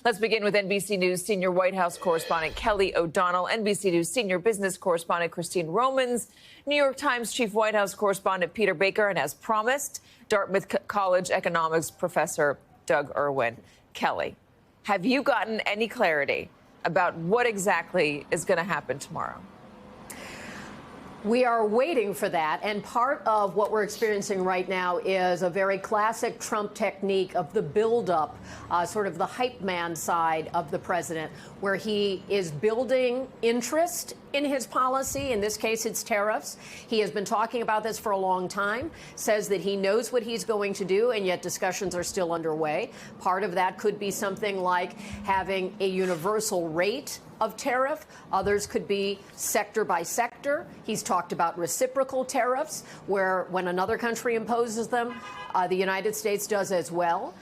Let's begin with NBC News senior White House correspondent Kelly O'Donnell, NBC News senior business correspondent Christine Romans, New York Times chief White House correspondent Peter Baker, and as promised, Dartmouth College economics professor Doug Irwin. Kelly, have you gotten any clarity about what exactly is going to happen tomorrow? We are waiting for that, and part of what we're experiencing right now is a very classic Trump technique of the buildup, sort of the hype man side of the president, where he is building interest in his policy. In this case, it's tariffs. He has been talking about this for a long time, says that he knows what he's going to do, and yet discussions are still underway. Part of that could be something like having a universal rate of tariff. Others could be sector by sector. He's talked about reciprocal tariffs, where when another country imposes them, the United States does as well.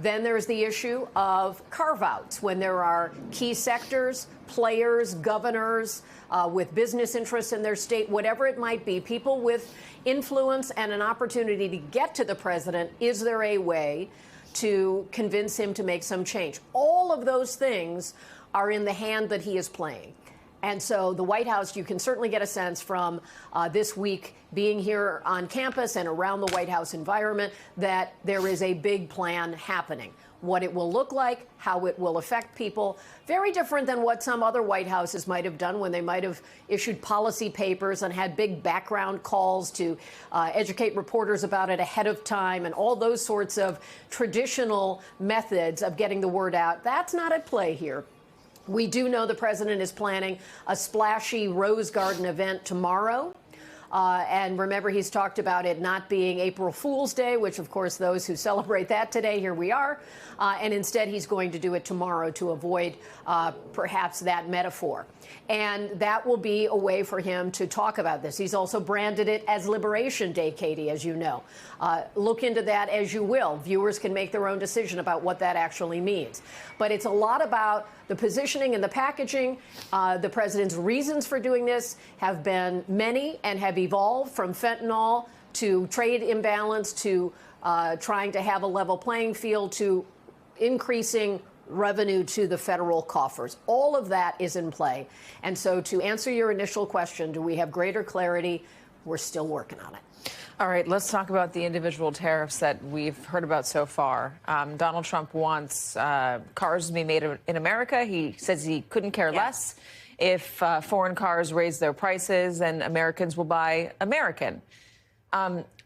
Then there's the issue of carve-outs, when there are key sectors, players, governors with business interests in their state, whatever it might be, people with influence and an opportunity to get to the president. Is there a way to convince him to make some change? All of those things are in the hand that he is playing. And so the White House, you can certainly get a sense from this week being here on campus and around the White House environment that there is a big plan happening. What it will look like, how it will affect people, very different than what some other White Houses might have done when they might have issued policy papers and had big background calls to educate reporters about it ahead of time and all those sorts of traditional methods of getting the word out. That's not at play here. We do know the president is planning a splashy Rose Garden event tomorrow. And remember, he's talked about it not being April Fool's Day, which, of course, those who celebrate that today, here we are. And instead, he's going to do it tomorrow to avoid perhaps that metaphor. And that will be a way for him to talk about this. He's also branded it as Liberation Day, Katie, as you know. Look into that as you will. Viewers can make their own decision about what that actually means. But it's a lot about the positioning and the packaging. The president's reasons for doing this have been many and have evolved from fentanyl to trade imbalance to trying to have a level playing field to increasing revenue to the federal coffers. All of that is in play. And so to answer your initial question, do we have greater clarity? We're still working on it. All right, let's talk about the individual tariffs that we've heard about so far. Donald Trump wants cars to be made in America. He says he couldn't care less if foreign cars raise their prices and Americans will buy American.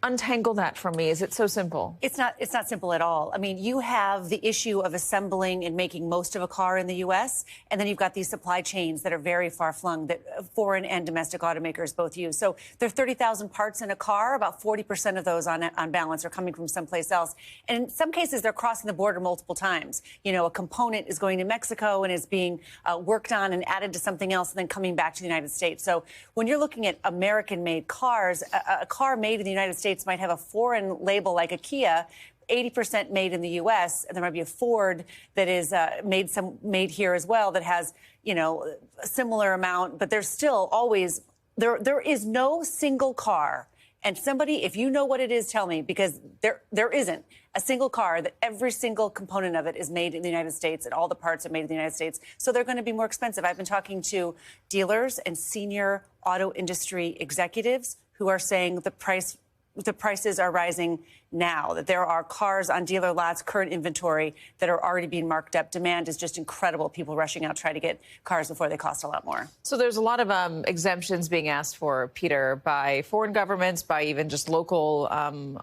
Untangle that for me. Is it so simple? It's not simple at all. I mean, you have the issue of assembling and making most of a car in the U.S., and then you've got these supply chains that are very far-flung that foreign and domestic automakers both use. So there are 30,000 parts in a car. About 40% of those on balance are coming from someplace else. And in some cases, they're crossing the border multiple times. You know, a component is going to Mexico and is being worked on and added to something else and then coming back to the United States. So when you're looking at American-made cars, a car made in the United States might have a foreign label like a Kia, 80% made in the U.S., and there might be a Ford that is made here as well that has, you know, a similar amount, but there's still always, there is no single car. And somebody, if you know what it is, tell me, because there isn't a single car that every single component of it is made in the United States and all the parts are made in the United States. So they're going to be more expensive. I've been talking to dealers and senior auto industry executives who are saying the prices are rising now, that there are cars on dealer lots, current inventory, that are already being marked up. Demand is just incredible. People rushing out trying to get cars before they cost a lot more. So there's a lot of exemptions being asked for, Peter, by foreign governments, by even just local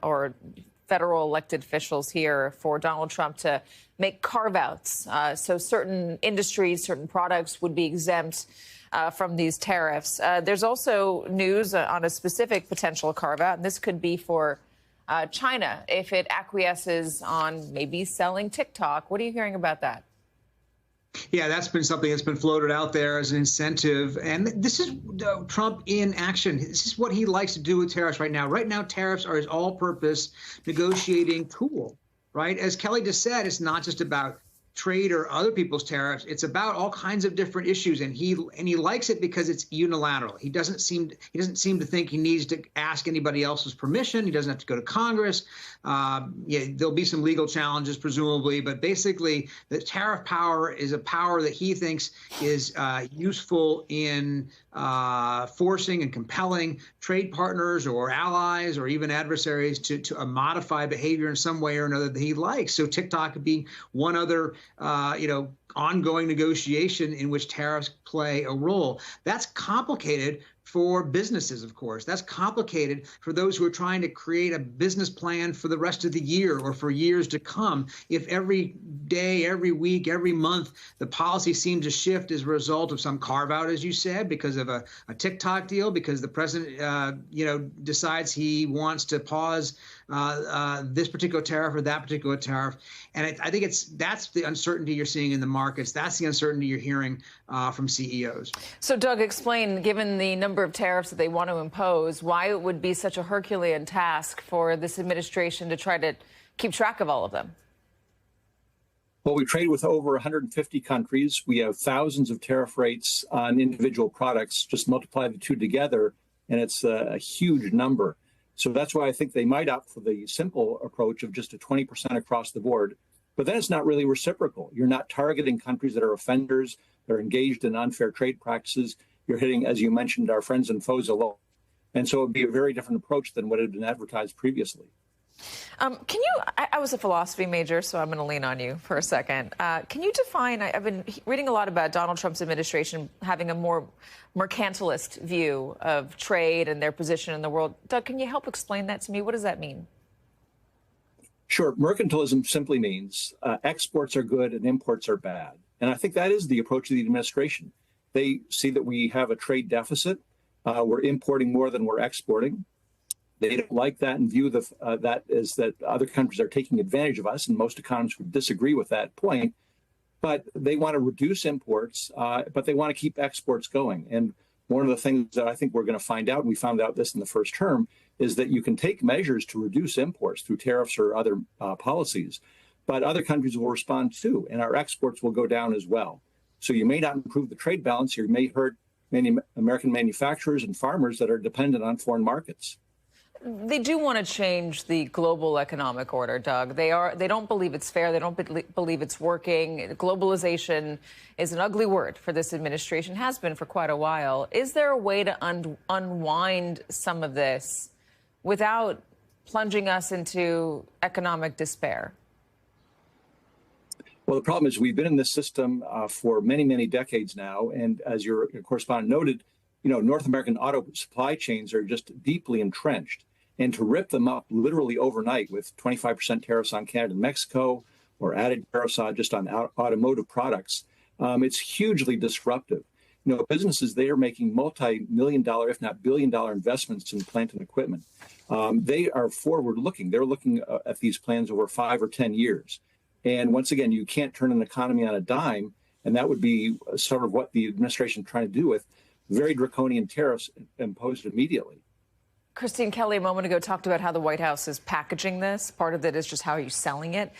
or federal elected officials here for Donald Trump to make carve-outs. So certain industries, certain products would be exempt from these tariffs. There's also news on a specific potential carve-out, and this could be for China if it acquiesces on maybe selling TikTok. What are you hearing about that? Yeah, that's been something that's been floated out there as an incentive. And this is Trump in action. This is what he likes to do with tariffs right now. Right now, tariffs are his all-purpose negotiating tool, right? As Kelly just said, it's not just about trade or other people's tariffs. It's about all kinds of different issues, and he likes it because it's unilateral. He doesn't seem to think he needs to ask anybody else's permission. He doesn't have to go to Congress. Yeah, there'll be some legal challenges presumably, but basically the tariff power is a power that he thinks is useful in forcing and compelling trade partners or allies or even adversaries to modify behavior in some way or another that he likes. So TikTok being one other, ongoing negotiation in which tariffs play a role. That's complicated for businesses, of course. That's complicated for those who are trying to create a business plan for the rest of the year or for years to come. If every day, every week, every month, the policy seems to shift as a result of some carve out, as you said, because of a TikTok deal, because the president, decides he wants to pause this particular tariff or that particular tariff. And I think that's the uncertainty you're seeing in the markets. That's the uncertainty you're hearing from CEOs. So, Doug, explain, given the number of tariffs that they want to impose, why it would be such a Herculean task for this administration to try to keep track of all of them. Well, we trade with over 150 countries. We have thousands of tariff rates on individual products. Just multiply the two together, and it's a huge number. So that's why I think they might opt for the simple approach of just a 20% across the board. But then it's not really reciprocal. You're not targeting countries that are offenders, that are engaged in unfair trade practices. You're hitting, as you mentioned, our friends and foes alone. And so it would be a very different approach than what had been advertised previously. I was a philosophy major, so I'm going to lean on you for a second. Can you define, I've been reading a lot about Donald Trump's administration having a more mercantilist view of trade and their position in the world. Doug, can you help explain that to me? What does that mean? Sure. Mercantilism simply means exports are good and imports are bad. And I think that is the approach of the administration. They see that we have a trade deficit. We're importing more than we're exporting. They don't like that and view that as that other countries are taking advantage of us, and most economists would disagree with that point. But they want to reduce imports, but they want to keep exports going. And one of the things that I think we're going to find out, and we found out this in the first term, is that you can take measures to reduce imports through tariffs or other policies, but other countries will respond too, and our exports will go down as well. So you may not improve the trade balance, you may hurt many American manufacturers and farmers that are dependent on foreign markets. They do want to change the global economic order, Doug. They don't believe it's fair. They don't believe it's working. Globalization is an ugly word for this administration, has been for quite a while. Is there a way to unwind some of this without plunging us into economic despair? Well, the problem is we've been in this system for many, many decades now. And as your correspondent noted, North American auto supply chains are just deeply entrenched. And to rip them up literally overnight with 25% tariffs on Canada and Mexico, or added tariffs just on automotive products, it's hugely disruptive. Businesses, they are making multi-million-dollar, if not billion-dollar investments in plant and equipment. They are forward-looking. They're looking at these plans over 5 or 10 years. And once again, you can't turn an economy on a dime. And that would be sort of what the administration is trying to do with very draconian tariffs imposed immediately. Christine Kelly a moment ago talked about how the White House is packaging this. Part of it is just how are you selling it.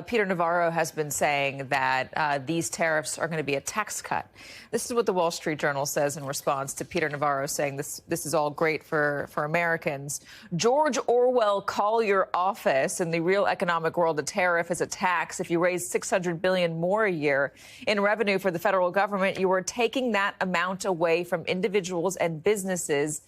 Peter Navarro has been saying that these tariffs are going to be a tax cut. This is what the Wall Street Journal says in response to Peter Navarro saying this is all great for Americans. George Orwell, call your office. In the real economic world, a tariff is a tax. If you raise $600 billion more a year in revenue for the federal government, you are taking that amount away from individuals and businesses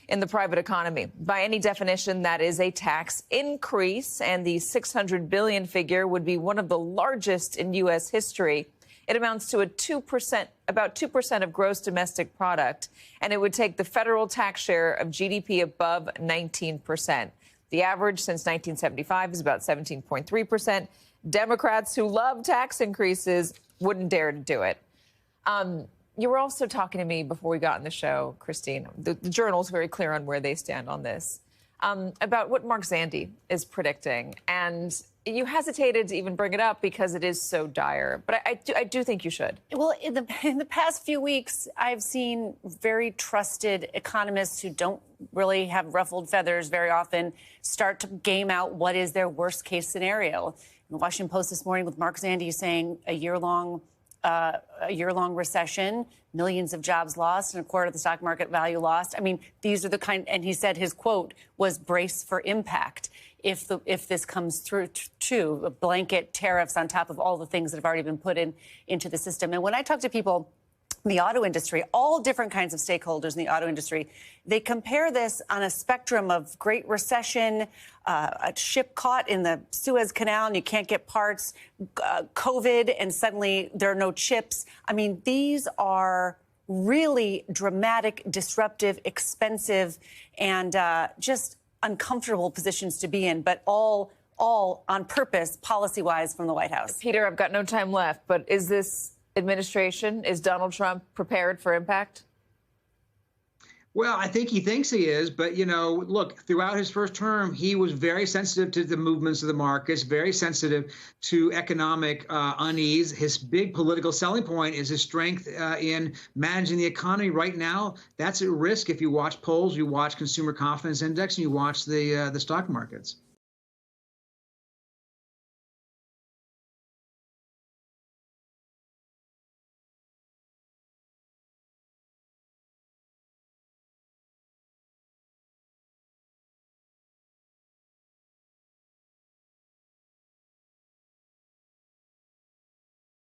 in the private economy. By any definition, that is a tax increase, and the $600 billion figure would be one of the largest in U.S. history. It amounts to about 2% of gross domestic product, and it would take the federal tax share of GDP above 19%. The average since 1975 is about 17.3%. Democrats who love tax increases wouldn't dare to do it. You were also talking to me before we got on the show, Christine. The Journal's very clear on where they stand on this, about what Mark Zandi is predicting. And you hesitated to even bring it up because it is so dire. But I do think you should. Well, in the past few weeks, I've seen very trusted economists who don't really have ruffled feathers very often start to game out what is their worst case scenario. The Washington Post this morning with Mark Zandi saying a year-long recession, millions of jobs lost, and a quarter of the stock market value lost. I mean, these are the kind, and he said his quote was brace for impact. If this comes through to blanket tariffs on top of all the things that have already been put into the system. And when I talk to people in the auto industry, all different kinds of stakeholders in the auto industry, they compare this on a spectrum of Great Recession, a ship caught in the Suez Canal and you can't get parts, COVID, and suddenly there are no chips. I mean, these are really dramatic, disruptive, expensive, and just uncomfortable positions to be in, but all on purpose, policy-wise, from the White House. Peter, I've got no time left, but is this administration, is Donald Trump prepared for impact? Well, I think he thinks he is, but, you know, look, throughout his first term, he was very sensitive to the movements of the markets, very sensitive to economic unease. His big political selling point is his strength in managing the economy. Right now, that's at risk if you watch polls, you watch consumer confidence index, and you watch the stock markets.